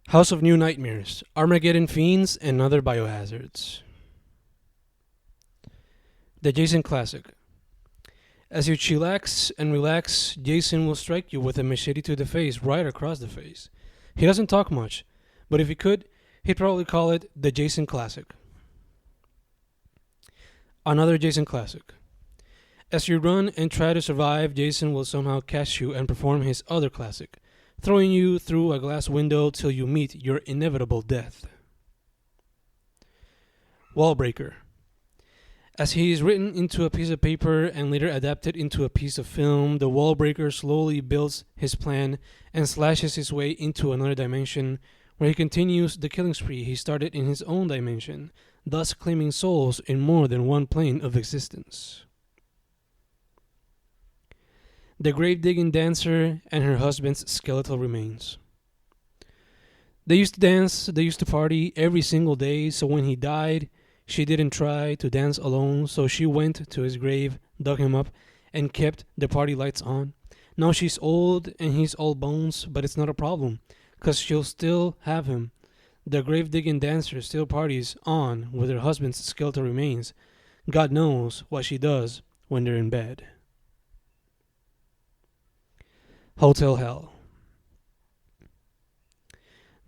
House of New Nightmares, Armageddon, Fiends, and other Biohazards. The Jason Classic. As you chillax and relax, Jason will strike you with a machete to the face, right across the face. He doesn't talk much, but if he could, he'd probably call it the Jason Classic. Another Jason Classic. As you run and try to survive, Jason will somehow catch you and perform his other classic, throwing you through a glass window till you meet your inevitable death. Wallbreaker. As he is written into a piece of paper and later adapted into a piece of film, the Wallbreaker slowly builds his plan and slashes his way into another dimension where he continues the killing spree he started in his own dimension, thus claiming souls in more than one plane of existence. The grave-digging dancer and her husband's skeletal remains. They used to dance, they used to party every single day, so when he died, she didn't try to dance alone, so she went to his grave, dug him up, and kept the party lights on. Now she's old and he's all bones, but it's not a problem, 'cause she'll still have him. The grave-digging dancer still parties on with her husband's skeletal remains. God knows what she does when they're in bed. Hotel Hell.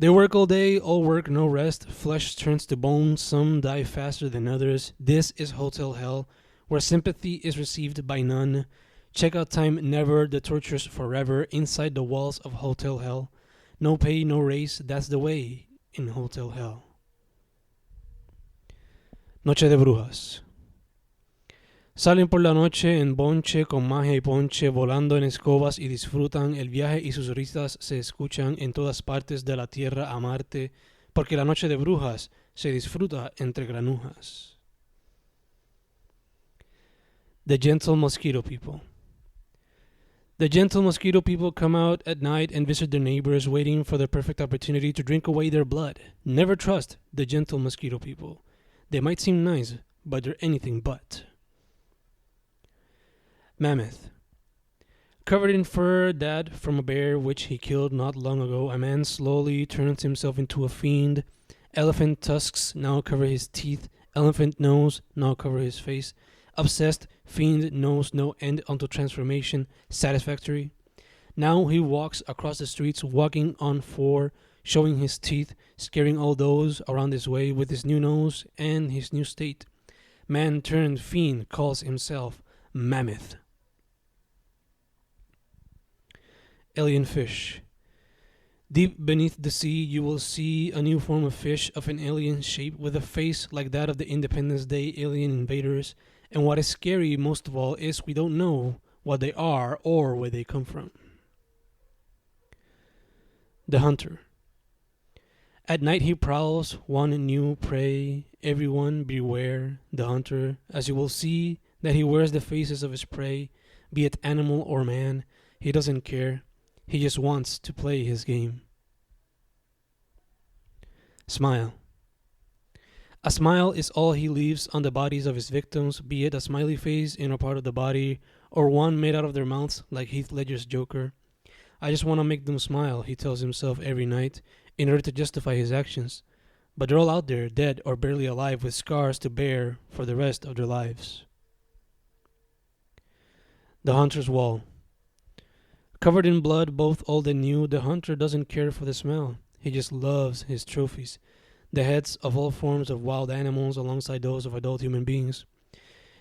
They work all day, all work, no rest. Flesh turns to bone, some die faster than others. This is Hotel Hell, where sympathy is received by none. Checkout time never, the tortures forever, inside the walls of Hotel Hell. No pay, no raise, that's the way in Hotel Hell. Noche de Brujas. Salen por la noche en bonche con magia y ponche, volando en escobas y disfrutan el viaje y sus risas se escuchan en todas partes de la tierra a Marte, porque la noche de brujas se disfruta entre granujas. The Gentle Mosquito People. The gentle mosquito people come out at night and visit their neighbors, waiting for the perfect opportunity to drink away their blood. Never trust the gentle mosquito people. They might seem nice, but they're anything but. Mammoth. Covered in fur, that from a bear which he killed not long ago, a man slowly turns himself into a fiend. Elephant tusks now cover his teeth. Elephant nose now cover his face. Obsessed, fiend knows no end until transformation, satisfactory. Now he walks across the streets, walking on four, showing his teeth, scaring all those around his way with his new nose and his new state. Man turned fiend calls himself Mammoth. Alien fish. Deep beneath the sea, you will see a new form of fish of an alien shape with a face like that of the Independence Day alien invaders. And what is scary most of all is we don't know what they are or where they come from. The hunter. At night he prowls one new prey. Everyone beware the hunter, as you will see that he wears the faces of his prey, be it animal or man. He doesn't care. He just wants to play his game. Smile. A smile is all he leaves on the bodies of his victims, be it a smiley face in a part of the body or one made out of their mouths like Heath Ledger's Joker. I just want to make them smile, he tells himself every night in order to justify his actions. But they're all out there, dead or barely alive, with scars to bear for the rest of their lives. The Hunter's Wall. Covered in blood, both old and new, the hunter doesn't care for the smell. He just loves his trophies, the heads of all forms of wild animals alongside those of adult human beings.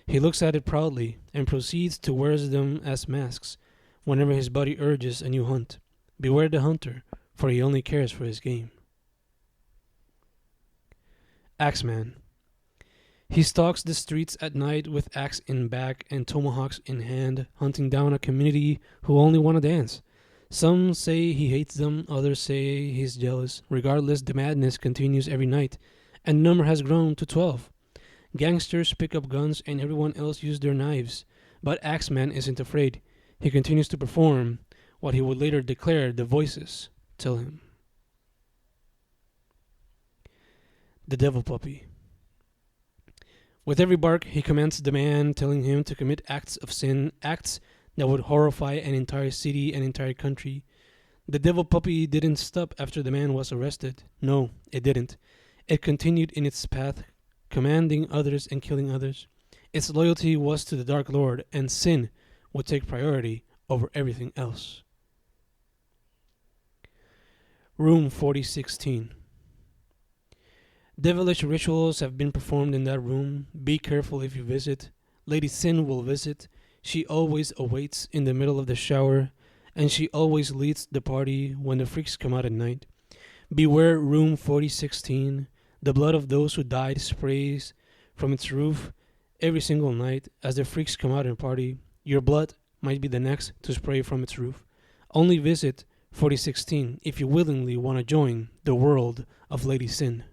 He looks at it proudly and proceeds to wear them as masks whenever his body urges a new hunt. Beware the hunter, for he only cares for his game. Axeman. He stalks the streets at night with axe in back and tomahawks in hand, hunting down a community who only want to dance. Some say he hates them, others say he's jealous. Regardless, the madness continues every night, and the number has grown to 12. Gangsters pick up guns and everyone else use their knives, but Axeman isn't afraid. He continues to perform what he would later declare the voices tell him. The Devil Puppy. With every bark, he commands the man, telling him to commit acts of sin, acts that would horrify an entire city, an entire country. The devil puppy didn't stop after the man was arrested. No, it didn't. It continued in its path, commanding others and killing others. Its loyalty was to the Dark Lord, and sin would take priority over everything else. Room 4016. Devilish rituals have been performed in that room. Be careful if you visit. Lady Sin will visit. She always awaits in the middle of the shower, and she always leads the party when the freaks come out at night. Beware room 4016. The blood of those who died sprays from its roof every single night as the freaks come out and party. Your blood might be the next to spray from its roof. Only visit 4016 if you willingly want to join the world of Lady Sin.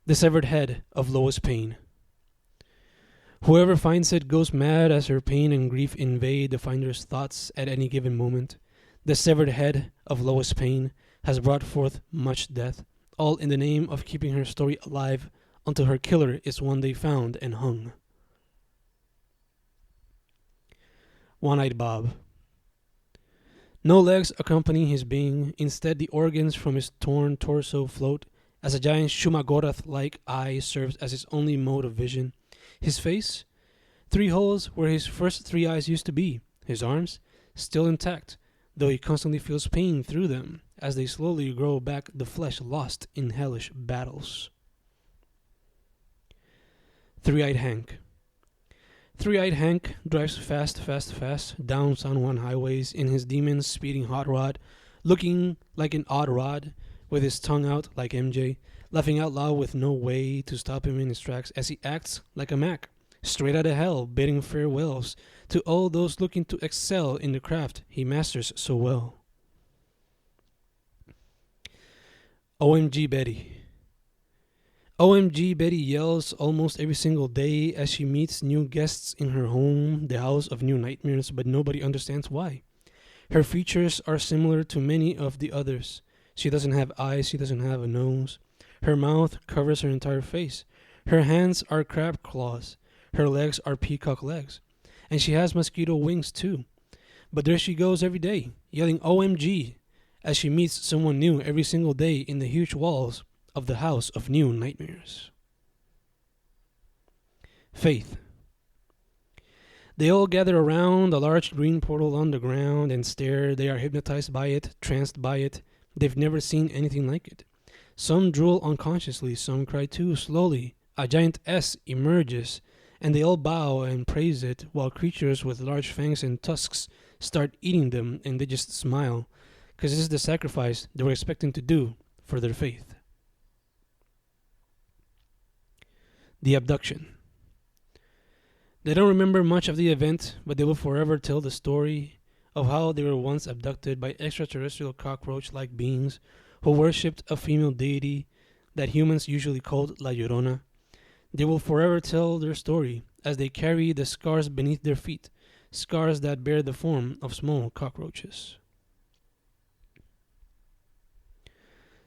The severed head of Lois Payne. Whoever finds it goes mad as her pain and grief invade the finder's thoughts at any given moment. The severed head of Lois Payne has brought forth much death, all in the name of keeping her story alive until her killer is one day found and hung. One-Eyed Bob. No legs accompany his being. Instead, the organs from his torn torso float as a giant Shumagorath-like eye serves as his only mode of vision. His face? 3 holes where his first 3 eyes used to be. His arms? Still intact, though he constantly feels pain through them as they slowly grow back the flesh lost in hellish battles. Three-Eyed Hank. Three-Eyed Hank drives fast down San Juan highways in his demon speeding hot rod, looking like an odd rod, with his tongue out like MJ, laughing out loud with no way to stop him in his tracks as he acts like a Mac, straight out of hell, bidding farewells to all those looking to excel in the craft he masters so well. OMG Betty. OMG Betty yells almost every single day as she meets new guests in her home, the house of new nightmares, but nobody understands why. Her features are similar to many of the others. She doesn't have eyes, she doesn't have a nose. Her mouth covers her entire face. Her hands are crab claws. Her legs are peacock legs. And she has mosquito wings too. But there she goes every day, yelling OMG as she meets someone new every single day in the huge walls of the House of New Nightmares. Faith. They all gather around a large green portal on the ground and stare. They are hypnotized by it, tranced by it. They've never seen anything like it. Some drool unconsciously, some cry too slowly. A giant S emerges, and they all bow and praise it, while creatures with large fangs and tusks start eating them, and they just smile, because this is the sacrifice they were expecting to do for their faith. The abduction. They don't remember much of the event, but they will forever tell the story of how they were once abducted by extraterrestrial cockroach-like beings who worshipped a female deity that humans usually called La Llorona. They will forever tell their story as they carry the scars beneath their feet, scars that bear the form of small cockroaches.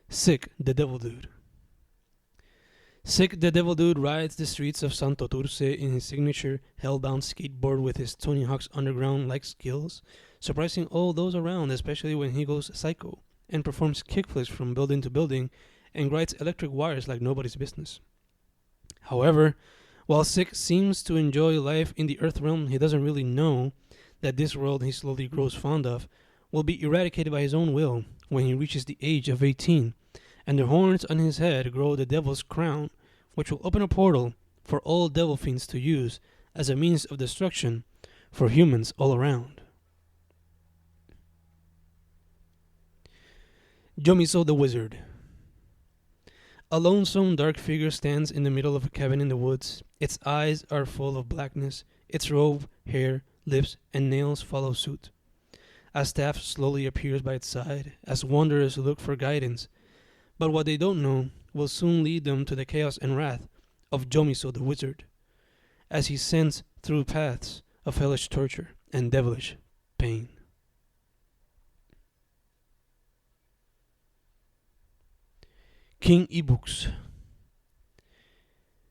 Sick, the Devil Dude. Sick, the Devil Dude rides the streets of Santo Turce in his signature hellbound skateboard with his Tony Hawk's Underground-like skills, surprising all those around, especially when he goes psycho and performs kickflips from building to building and rides electric wires like nobody's business. However, while Sick seems to enjoy life in the Earth realm, he doesn't really know that this world he slowly grows fond of will be eradicated by his own will when he reaches the age of 18, and the horns on his head grow the Devil's Crown, which will open a portal for all devil fiends to use as a means of destruction for humans all around. Jomiso the Wizard. A lonesome dark figure stands in the middle of a cabin in the woods. Its eyes are full of blackness. Its robe, hair, lips, and nails follow suit. A staff slowly appears by its side as wanderers look for guidance, but what they don't know will soon lead them to the chaos and wrath of Jomiso the Wizard, as he sends through paths of hellish torture and devilish pain. King Ibuks.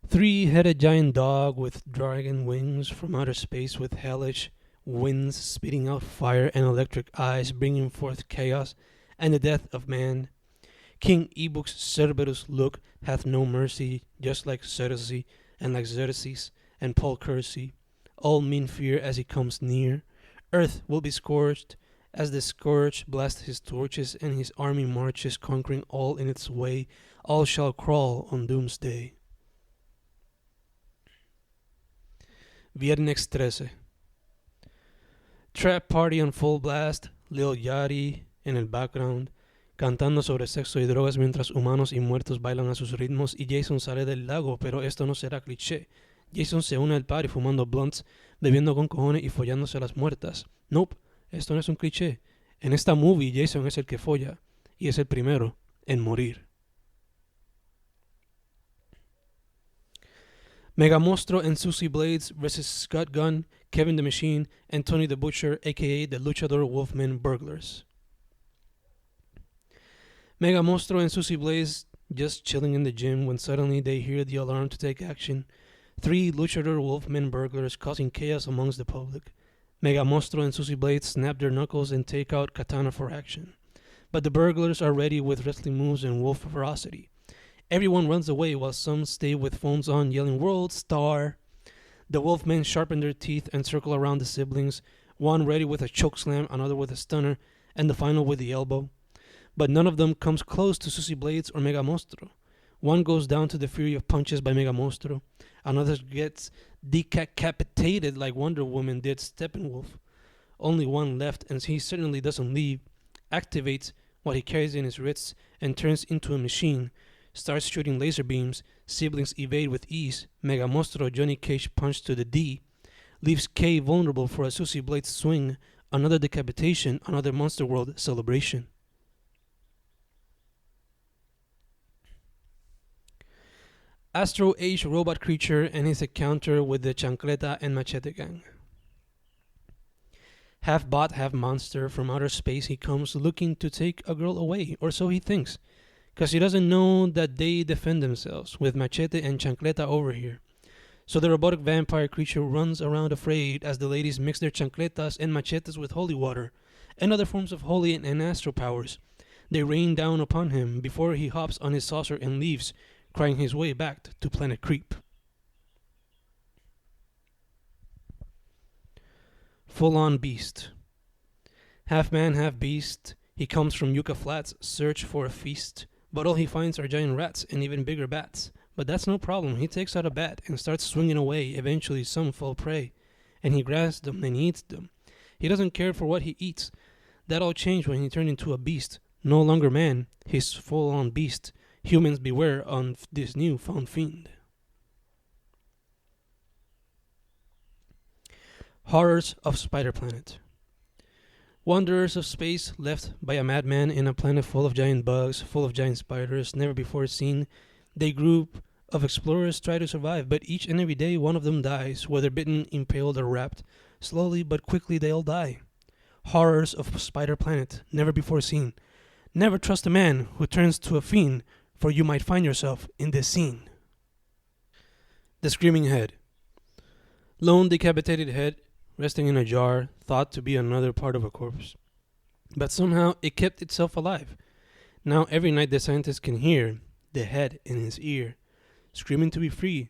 3-headed giant dog with dragon wings from outer space with hellish winds spitting out fire and electric eyes, bringing forth chaos and the death of man. King Ebuk's Cerberus look hath no mercy, just like Circe and like Xerxes and Paul Kersey. All men fear as he comes near. Earth will be scorched as the scourge blasts his torches and his army marches, conquering all in its way. All shall crawl on doomsday. Viernes 13. Trap party on full blast, Lil Yachty en el background, cantando sobre sexo y drogas mientras humanos y muertos bailan a sus ritmos y Jason sale del lago, pero esto no será cliché. Jason se une al party fumando blunts, bebiendo con cojones y follándose a las muertas. Nope, esto no es un cliché. En esta movie Jason es el que folla y es el primero en morir. Megamostro and Susie Blades vs. Scott Gunn, Kevin the Machine, and Tony the Butcher, aka the Luchador Wolfman Burglars. Megamostro and Susie Blades just chilling in the gym when suddenly they hear the alarm to take action. 3 Luchador Wolfman burglars causing chaos amongst the public. Megamostro and Susie Blades snap their knuckles and take out katana for action. But the burglars are ready with wrestling moves and wolf ferocity. Everyone runs away while some stay with phones on yelling World Star. The Wolfmen sharpen their teeth and circle around the siblings, one ready with a chokeslam, another with a stunner, and the final with the elbow. But none of them comes close to Susie Blades or Megamostro. One goes down to the fury of punches by Megamostro. Another gets decapitated like Wonder Woman did Steppenwolf. Only one left, and he certainly doesn't leave, activates what he carries in his wrists and turns into a machine, starts shooting laser beams, siblings evade with ease, Megamostro Johnny Cage punch to the D, leaves K vulnerable for a Susie Blades swing, another decapitation, another Monster World celebration. Astro Age robot creature and his encounter with the Chancleta and Machete gang. Half bot, half monster, from outer space he comes looking to take a girl away, or so he thinks, because he doesn't know that they defend themselves with Machete and Chancleta over here. So the robotic vampire creature runs around afraid as the ladies mix their chancletas and machetes with holy water and other forms of holy and astral powers. They rain down upon him before he hops on his saucer and leaves, crying his way back to Planet Creep. Full-on beast. Half man, half beast, he comes from Yucca Flats, search for a feast, but all he finds are giant rats and even bigger bats. But that's no problem, he takes out a bat and starts swinging away. Eventually some fall prey, and he grabs them and eats them. He doesn't care for what he eats. That all changed when he turned into a beast. No longer man, he's full-on beast. Humans beware on this newfound fiend. Horrors of Spider Planet. Wanderers of space left by a madman in a planet full of giant bugs, full of giant spiders, never before seen. They group of explorers try to survive, but each and every day one of them dies, whether bitten, impaled, or wrapped. Slowly but quickly they all die. Horrors of Spider Planet, never before seen. Never trust a man who turns to a fiend, for you might find yourself in this scene. The Screaming Head. Lone decapitated head resting in a jar, thought to be another part of a corpse. But somehow it kept itself alive. Now every night the scientist can hear the head in his ear, screaming to be free.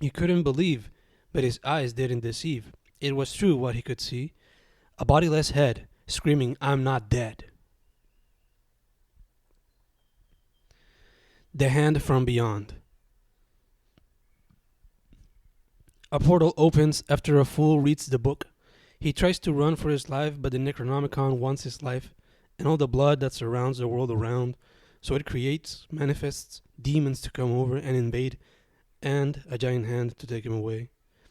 He couldn't believe, but his eyes didn't deceive. It was true what he could see. A bodiless head, screaming, "I'm not dead." The Hand from Beyond. A portal opens after a fool reads the book. He tries to run for his life, but the Necronomicon wants his life and all the blood that surrounds the world around. So it manifests demons to come over and invade, and a giant hand to take him away.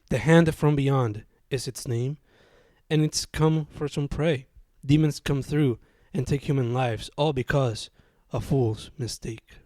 The Hand from Beyond is its name, and it's come for some prey. Demons come through and take human lives, all because a fool's mistake.